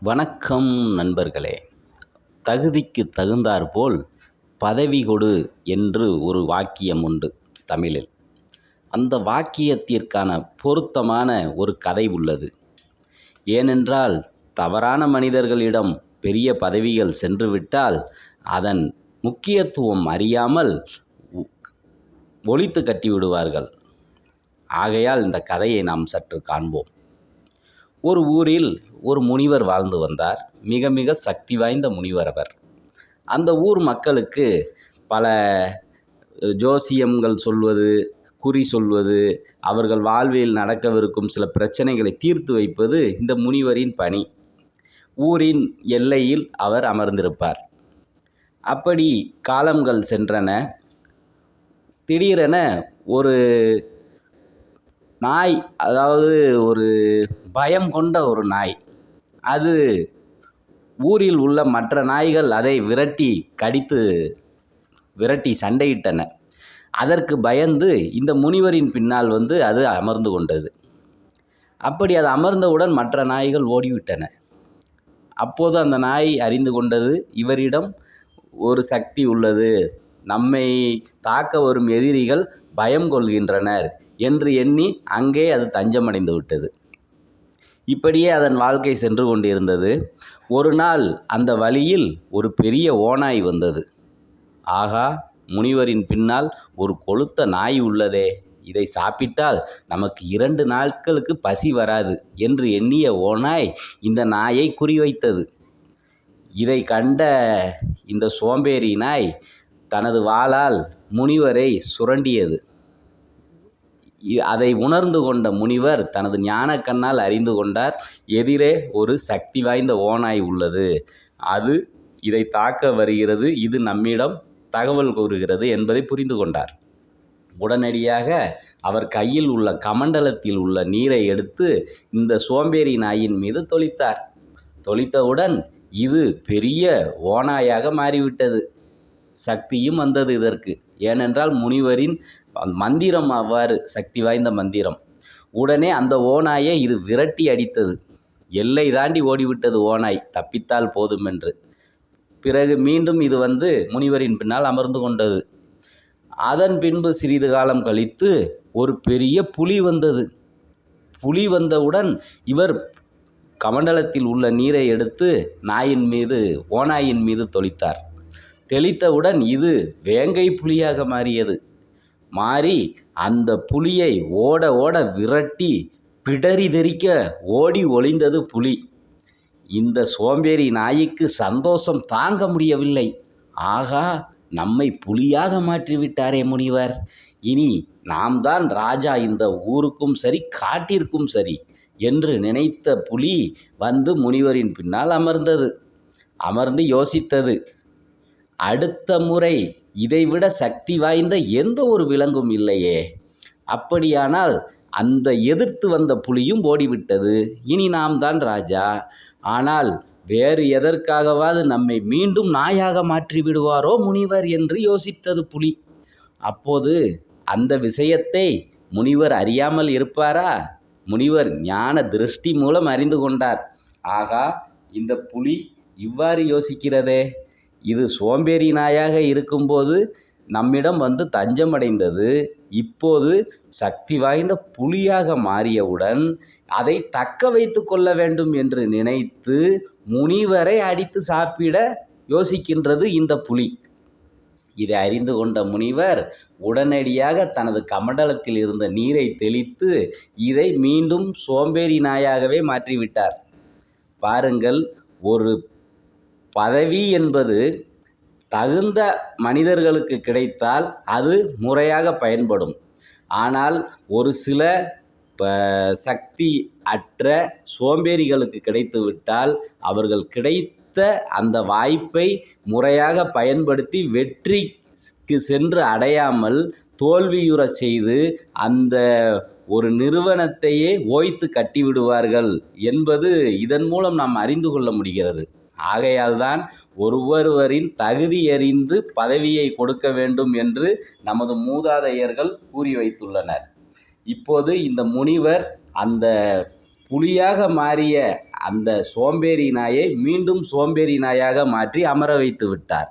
வணக்கம் நண்பர்களே. தகுதிக்கு தகுந்தாற்போல் பதவி கொடு என்று ஒரு வாக்கியம் உண்டு தமிழில். அந்த வாக்கியத்திற்கான பொருத்தமான ஒரு கதை உள்ளது. ஏனென்றால் தவறான மனிதர்களிடம் பெரிய பதவிகள் சென்றுவிட்டால் அதன் முக்கியத்துவம் அறியாமல் ஒழித்து கட்டிவிடுவார்கள். ஆகையால் இந்த கதையை நாம் சற்று காண்போம். ஒரு ஊரில் ஒரு முனிவர் வாழ்ந்து வந்தார். மிக மிக சக்தி வாய்ந்த முனிவர் அவர். அந்த ஊர் மக்களுக்கு பல ஜோசியங்கள் சொல்வது, குறி சொல்வது, அவர்கள் வாழ்வில் நடக்கவிருக்கும் சில பிரச்சனைகளை தீர்த்து வைப்பது இந்த முனிவரின் பணி. ஊரின் எல்லையில் அவர் அமர்ந்திருப்பார். அப்படி காலங்கள் சென்றன. திடீரென ஒரு நாய், அதாவது ஒரு பயம் கொண்ட ஒரு நாய், அது ஊரில் உள்ள மற்ற நாய்கள் அதை விரட்டி சண்டையிட்டன. அதற்கு பயந்து இந்த முனிவரின் பின்னால் அது அமர்ந்து கொண்டது. அப்படி அது அமர்ந்தவுடன் மற்ற நாய்கள் ஓடிவிட்டன. அப்போது அந்த நாய் அறிந்து கொண்டது, இவரிடம் ஒரு சக்தி உள்ளது, நம்மை தாக்க வரும் எதிரிகள் பயம் கொள்கின்றனர் என்று எண்ணி அங்கே அது தஞ்சமடைந்து விட்டது. இப்படியே அதன் வாழ்க்கை சென்று கொண்டிருந்தது. ஒரு நாள் அந்த வழியில் ஒரு பெரிய ஓநாய் வந்தது. ஆகா, முனிவரின் பின்னால் ஒரு கொழுத்த நாய் உள்ளதே, இதை சாப்பிட்டால் நமக்கு 2 நாட்களுக்கு பசி வராது என்று எண்ணிய ஓநாய் இந்த நாயை குறிவைத்தது. இதை கண்ட இந்த சோம்பேறி நாய் தனது வாளால் முனிவரை சுரண்டியது. அதை உணர்ந்து கொண்ட முனிவர் தனது ஞான கண்ணால் அறிந்து கொண்டார், எதிரே ஒரு சக்தி வாய்ந்த ஓநாய் உள்ளது, அது இதை தாக்க வருகிறது, இது நம்மிடம் தகவல் கூறுகிறது என்பதை புரிந்து கொண்டார். உடனடியாக அவர் கையில் உள்ள கமண்டலத்தில் உள்ள நீரை எடுத்து இந்த சோம்பேறி நாயின் மீது தொளித்தார். தொளித்தவுடன் இது பெரிய ஓநாயாக மாறிவிட்டது. சக்தியும் வந்தது இதற்கு. ஏனென்றால் முனிவரின் மந்திரம் அவ்வாறு சக்தி வாய்ந்த மந்திரம். உடனே அந்த ஓநாயை இது விரட்டி அடித்தது. எல்லை தாண்டி ஓடிவிட்டது ஓநாய், தப்பித்தால் போதும் என்று. பிறகு மீண்டும் இது முனிவரின் பின்னால் அமர்ந்து கொண்டது. அதன் பின்பு சிறிது காலம் கழித்து ஒரு பெரிய புலி வந்தது. புலி வந்தவுடன் இவர் கமண்டலத்தில் உள்ள நீரை எடுத்து ஓநாயின் மீது தொளித்தார். தெளித்தவுடன் இது வேங்கை புலியாக மாறி அந்த புலியை ஓட ஓட விரட்டி பிடரி தெறிக்க ஓடி ஒளிந்தது புலி. இந்த சோம்பேறி நாய்க்கு சந்தோஷம் தாங்க முடியவில்லை. ஆகா, நம்மை புலியாக மாற்றிவிட்டாரே முனிவர், இனி நாம் தான் ராஜா இந்த ஊருக்கும் சரி காட்டிற்கும் சரி என்று நினைத்த புலி முனிவரின் பின்னால் அமர்ந்து யோசித்தது, அடுத்த முறை இதைவிட சக்தி வாய்ந்த எந்த ஒரு விலங்கும் இல்லையே, அப்படியானால் அந்த எதிர்த்து வந்த புலியும் ஓடிவிட்டது, இனி நாம் தான் ராஜா. ஆனால் வேறு எதற்காகவாது நம்மை மீண்டும் நாயாக மாற்றி விடுவாரோ முனிவர் என்று யோசித்தது புலி. அப்போது அந்த விஷயத்தை முனிவர் அறியாமல் இருப்பாரா? முனிவர் ஞான திருஷ்டி மூலம் அறிந்து கொண்டார். ஆகா, இந்த புலி இவ்வாறு யோசிக்கிறதே, இது சோம்பேறி நாயாக இருக்கும்போது நம்மிடம் தஞ்சமடைந்தது, இப்போது சக்தி வாய்ந்த புலியாக மாறியவுடன் அதை தக்க வைத்து கொள்ள வேண்டும் என்று நினைத்து முனிவரை அடித்து சாப்பிட யோசிக்கின்றது இந்த புலி. இதை அறிந்து கொண்ட முனிவர் உடனடியாக தனது கமண்டலத்தில் இருந்த நீரை தெளித்து இதை மீண்டும் சோம்பேறி நாயாகவே மாற்றிவிட்டார். பாருங்கள், ஒரு பதவி என்பது தகுந்த மனிதர்களுக்கு கிடைத்தால் அது முறையாக பயன்படும். ஆனால் ஒரு சில சக்தி அற்ற சோம்பேறிகளுக்கு கிடைத்துவிட்டால் அவர்கள் கிடைத்த அந்த வாய்ப்பை முறையாக பயன்படுத்தி வெற்றிக்கு சென்று அடையாமல் தோல்வியுற செய்து அந்த ஒரு நிறுவனத்தையே ஓய்த்து கட்டிவிடுவார்கள் என்பது இதன் மூலம் நாம் அறிந்து கொள்ள முடிகிறது. ஆகையால் தான் ஒருவரின் தகுதி அறிந்து பதவியை கொடுக்க வேண்டும் என்று நமது மூதாதையர்கள் கூறி வைத்துள்ளனர். இப்போது இந்த முனிவர் அந்த புலியாக மாறிய அந்த சோம்பேறி நாயை மீண்டும் சோம்பேறி நாயாக மாற்றி அமர வைத்து விட்டார்.